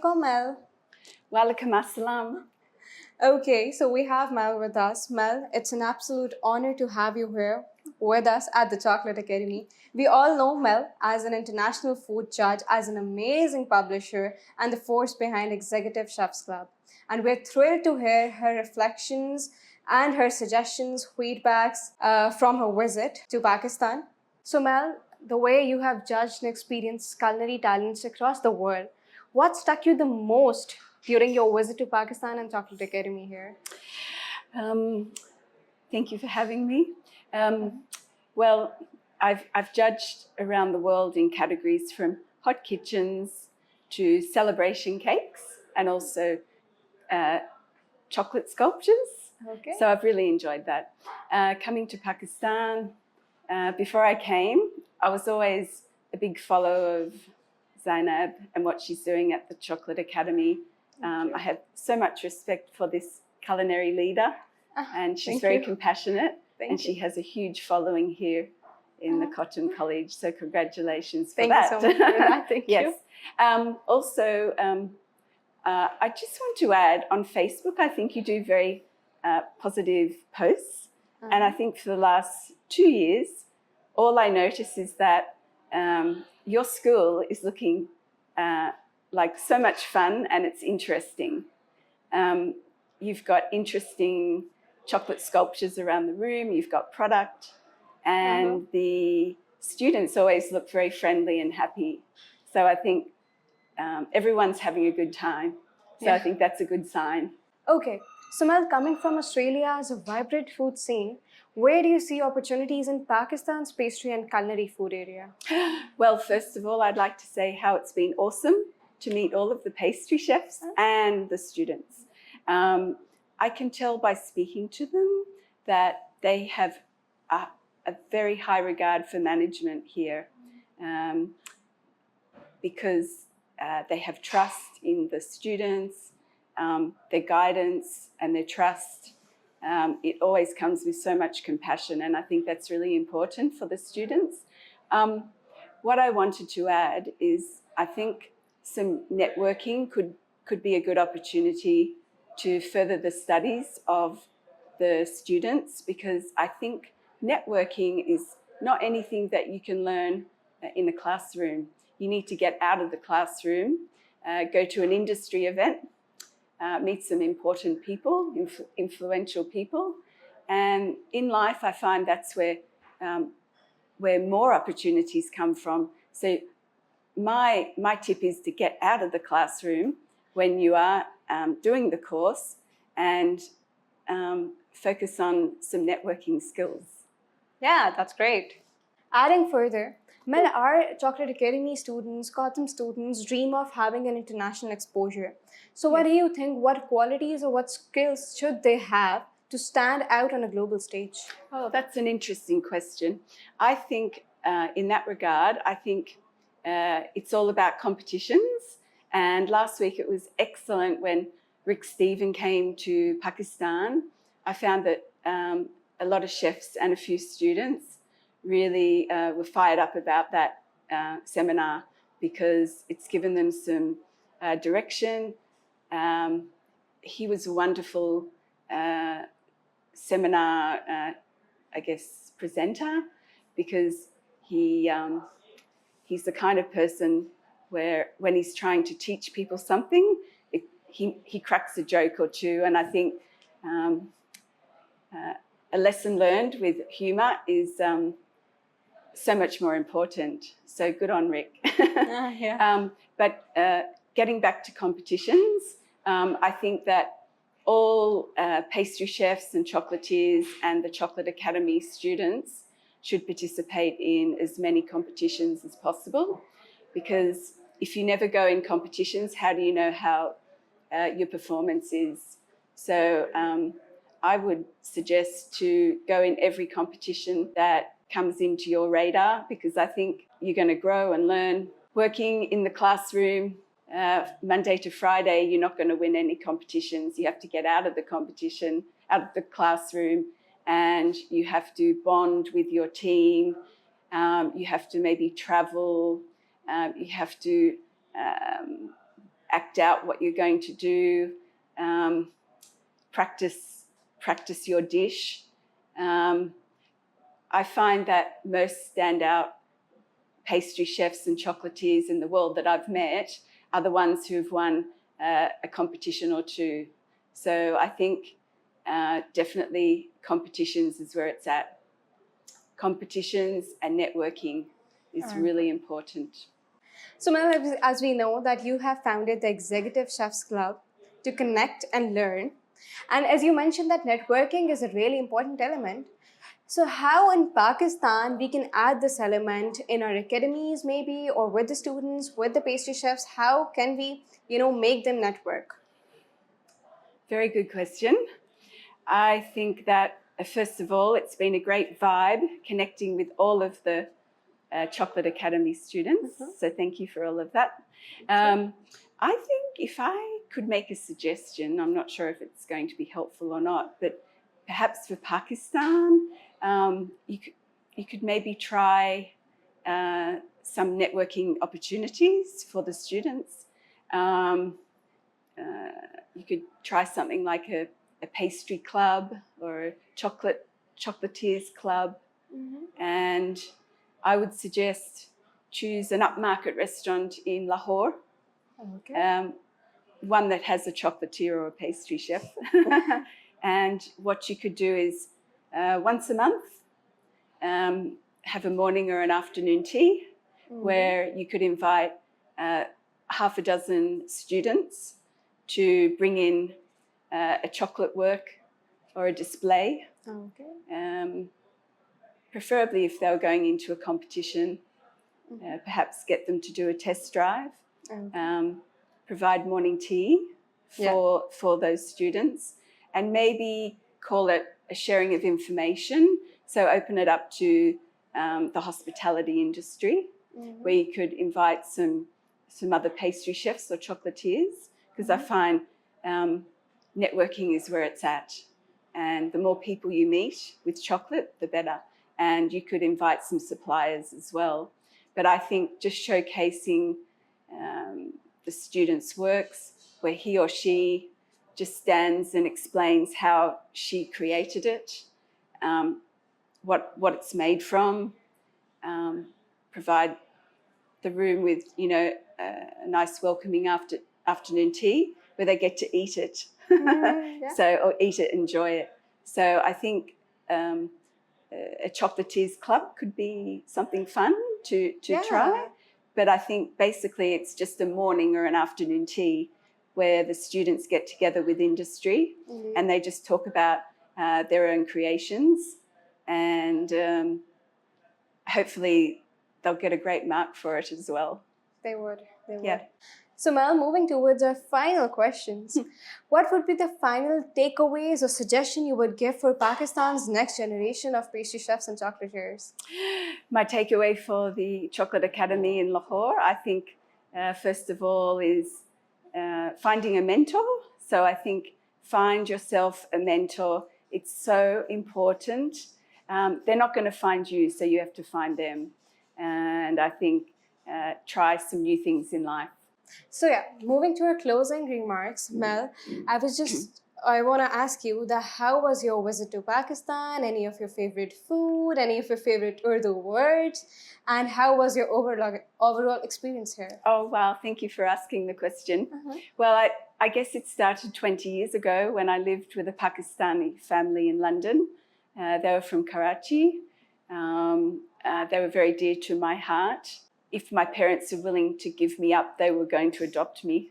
Assalamualaikum, Mel. Walaikum assalam. Okay, so we have Mel with us. Mel, it's an absolute honor to have you here with us at the Chocolate Academy. We all know Mel as an international food judge, as an amazing publisher, and the force behind Executive Chefs Club. And we're thrilled to hear her reflections and her suggestions, feedbacks from her visit to Pakistan. So, Mel, the way you have judged and experienced culinary talents across the world, what struck you the most during your visit to Pakistan and Chocolate Academy here? Thank you for having me. Well, I've judged around the world in categories from hot kitchens to celebration cakes and also chocolate sculptures. Okay. So I've really enjoyed that. Coming to Pakistan, before I came, I was always a big follower of Zainab and what she's doing at the Chocolate Academy. I have so much respect for this culinary leader, and she's very compassionate, and she has a huge following here in the Cotton College. So congratulations for that. Thank you so much for that. Thank yes. you. Also, I just want to add, on Facebook, I think you do very positive posts. And I think for the last 2 years, all I notice is that your school is looking like so much fun, and it's interesting. You've got interesting chocolate sculptures around the room, you've got product, and the students always look very friendly and happy. So I think everyone's having a good time. So I think that's a good sign. Okay, so Mel, coming from Australia as a vibrant food scene, where do you see opportunities in Pakistan's pastry and culinary food area? Well, first of all, I'd like to say how it's been awesome to meet all of the pastry chefs and the students. I can tell by speaking to them that they have a very high regard for management here, because they have trust in the students, their guidance and their trust. It always comes with so much compassion, and I think that's really important for the students. What I wanted to add is I think some networking could be a good opportunity to further the studies of the students, because I think networking is not anything that you can learn in the classroom. You need to get out of the classroom, go to an industry event, meet some important people, influential people. And in life, I find that's where more opportunities come from. So my tip is to get out of the classroom when you are doing the course and focus on some networking skills. Yeah, that's great. Adding further, Mel, our Chocolate Academy students, Cotton students dream of having an international exposure. So what do you think, what qualities or what skills should they have to stand out on a global stage? Oh, that's an interesting question. I think in that regard, I think it's all about competitions. And last week it was excellent when Rick Stephen came to Pakistan. I found that a lot of chefs and a few students really were fired up about that seminar, because it's given them some direction. He was a wonderful seminar, I guess, presenter, because he's the kind of person where when he's trying to teach people something, he cracks a joke or two. And I think a lesson learned with humour is so much more important. So good on Rick. But getting back to competitions, I think that all pastry chefs and chocolatiers and the Chocolate Academy students should participate in as many competitions as possible, because if you never go in competitions, how do you know how your performance is? So I would suggest to go in every competition that comes into your radar, because I think you're going to grow and learn. Working in the classroom Monday to Friday, you're not going to win any competitions. You have to get out of the competition, out of the classroom, and you have to bond with your team. You have to maybe travel. You have to act out what you're going to do, practice your dish. I find that most standout pastry chefs and chocolatiers in the world that I've met are the ones who've won a competition or two. So I think definitely competitions is where it's at. Competitions and networking is really important. So, Mel, as we know that you have founded the Executive Chefs Club to connect and learn. And as you mentioned that networking is a really important element. So how in Pakistan we can add this element in our academies maybe, or with the students, with the pastry chefs, how can we, make them network? Very good question. I think that first of all, it's been a great vibe connecting with all of the Chocolate Academy students. So thank you for all of that. I think if I could make a suggestion, I'm not sure if it's going to be helpful or not, but perhaps for Pakistan, you could maybe try some networking opportunities for the students. You could try something like a pastry club or a chocolatiers club. And I would suggest choose an upmarket restaurant in Lahore. One that has a chocolatier or a pastry chef. And what you could do is once a month, have a morning or an afternoon tea where you could invite half a dozen students to bring in a chocolate work or a display. Preferably if they were going into a competition, perhaps get them to do a test drive. Provide morning tea for those students, and maybe call it a sharing of information. So open it up to the hospitality industry, where you could invite some other pastry chefs or chocolatiers, because I find networking is where it's at. And the more people you meet with chocolate, the better. And you could invite some suppliers as well. But I think just showcasing the student's works, where he or she just stands and explains how she created it, what it's made from, provide the room with, a nice welcoming afternoon tea where they get to eat it. Or eat it, enjoy it. So I think a chocolatiers club could be something fun to try. But I think basically it's just a morning or an afternoon tea where the students get together with industry and they just talk about their own creations, and hopefully they'll get a great mark for it as well. They would. So Mel, moving towards our final questions, what would be the final takeaways or suggestion you would give for Pakistan's next generation of pastry chefs and chocolatiers? My takeaway for the Chocolate Academy in Lahore, I think, first of all, is finding a mentor. So I think find yourself a mentor. It's so important. They're not going to find you, so you have to find them. And I think try some new things in life. So moving to our closing remarks, Mel, I want to ask you that how was your visit to Pakistan? Any of your favorite food? Any of your favorite Urdu words? And how was your overall experience here? Oh, wow. Thank you for asking the question. Well, I guess it started 20 years ago when I lived with a Pakistani family in London. They were from Karachi. They were very dear to my heart. If my parents are willing to give me up, they were going to adopt me.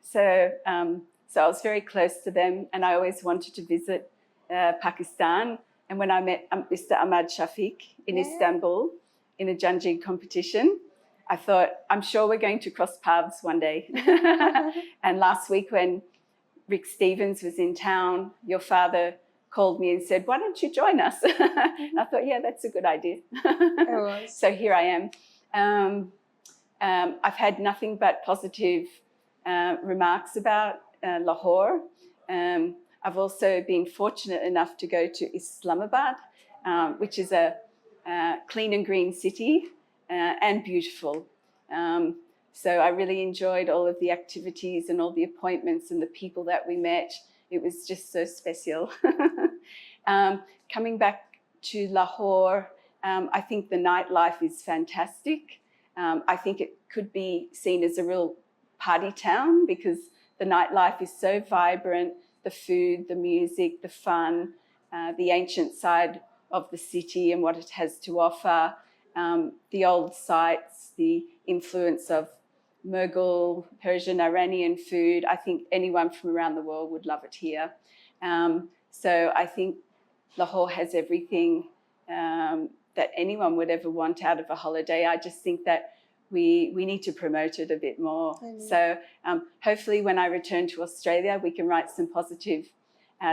So I was very close to them, and I always wanted to visit Pakistan. And when I met Mr. Ahmad Shafiq in Istanbul in a Janjig competition, I thought, I'm sure we're going to cross paths one day. And last week when Rick Stevens was in town, your father called me and said, why don't you join us? I thought, yeah, that's a good idea. So here I am. I've had nothing but positive remarks about Lahore. I've also been fortunate enough to go to Islamabad, which is a clean and green city and beautiful. So I really enjoyed all of the activities and all the appointments and the people that we met. It was just so special. Coming back to Lahore, I think the nightlife is fantastic. I think it could be seen as a real party town because the nightlife is so vibrant, the food, the music, the fun, the ancient side of the city and what it has to offer, the old sites, the influence of Mughal, Persian, Iranian food. I think anyone from around the world would love it here. So I think Lahore has everything that anyone would ever want out of a holiday. I just think that we need to promote it a bit more. So hopefully when I return to Australia, we can write some positive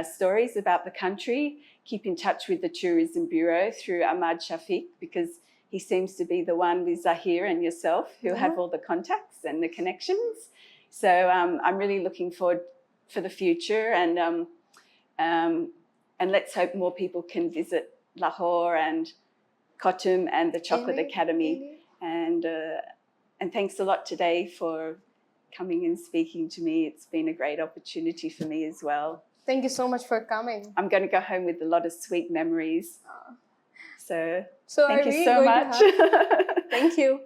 stories about the country, keep in touch with the Tourism Bureau through Ahmad Shafiq, because he seems to be the one with Zahir and yourself who have all the contacts and the connections. So I'm really looking forward for the future, and let's hope more people can visit Lahore and Khartoum and the Chocolate Academy. And thanks a lot today for coming and speaking to me. It's been a great opportunity for me as well. Thank you so much for coming. I'm going to go home with a lot of sweet memories. So So thank are you we so going much. to have... Thank you.